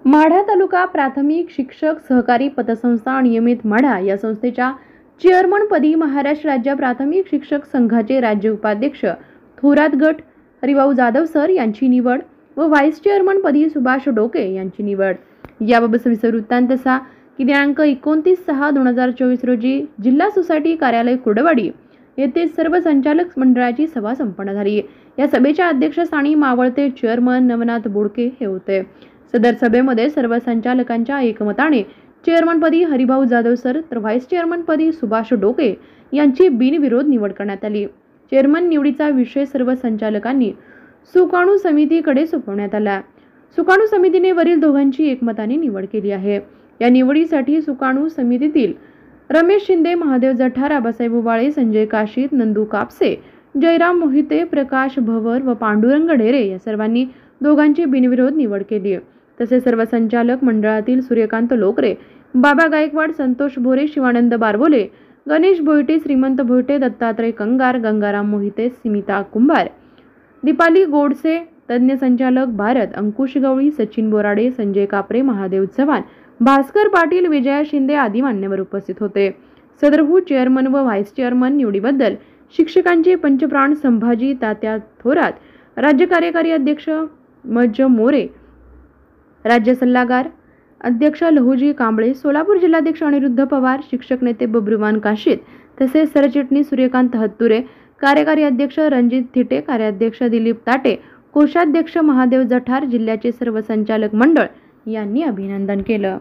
माढा तालुका प्राथमिक शिक्षक सहकारी पतसंस्था नियमित माढा या संस्थेच्या चेअरमनपदी महाराष्ट्र राज्य प्राथमिक शिक्षक संघाचे राज्य उपाध्यक्ष थोरात गट हरिभाऊ जाधव सर यांची निवड व व्हाईस चेअरमनपदी सुभाष डोके यांची निवड। याबाबत सविस्तर वृत्तांत असा की दिनांक 29/6/2024 रोजी जिल्हा सोसायटी कार्यालय कुर्डवाडी येथे सर्व संचालक मंडळाची सभा संपन्न झाली। या सभेच्या अध्यक्षस्थानी मावळते चेअरमन नवनाथ बोडके हे होते। सदर सभेमध्ये सर्व संचालकांच्या एकमताने चेअरमनपदी हरिभाऊ जाधव सर तर व्हाईस चेअरमनपदी सुभाष डोके यांची बिनविरोध निवड करण्यात आली। चेअरमन निवडीचा विषय सर्व संचालकांनी सुकाणू समितीकडे सोपवण्यात आला। सुकाणू समितीने वरील दोघांची एकमताने निवड केली आहे। या निवडीसाठी सुकाणू समितीतील रमेश शिंदे, महादेव जठार, आबासाहेब उबाळे, संजय काशीत, नंदू कापसे, जयराम मोहिते, प्रकाश भवर व पांडुरंग ढेरे या सर्वांनी दोघांची बिनविरोध निवड केली। तसेच सर्व संचालक मंडळातील सूर्यकांत लोकरे, बाबा गायकवाड, संतोष भोरे, शिवानंद बारबोले, गणेश भोयटे, श्रीमंत भोयटे, दत्तात्रय कंगार, गंगाराम मोहिते, स्मिता कुंभार, दीपाली गोडसे, तज्ञ संचालक भारत, अंकुश गवळी, सचिन बोराडे, संजय कापरे, महादेव चव्हाण, भास्कर पाटील, विजया शिंदे आदी मान्यवर उपस्थित होते। सदरहू चेअरमन व व्हाईस चेअरमन निवडीबद्दल शिक्षकांचे पंचप्राण संभाजी तात्या थोरात, राज्य कार्यकारी अध्यक्ष मज मोरे, राज्य सल्लागार अध्यक्ष लहुजी कांबळे, सोलापूर जिल्हाध्यक्ष अनिरुद्ध पवार, शिक्षक नेते बब्रुवान काशीद, तसेच सरचिटणीस सूर्यकांत हत्तुरे, कार्यकारी अध्यक्ष रणजित थिटे, कार्याध्यक्ष दिलीप ताटे, कोषाध्यक्ष महादेव जठार, जिल्ह्याचे सर्व संचालक मंडळ यांनी अभिनंदन केलं।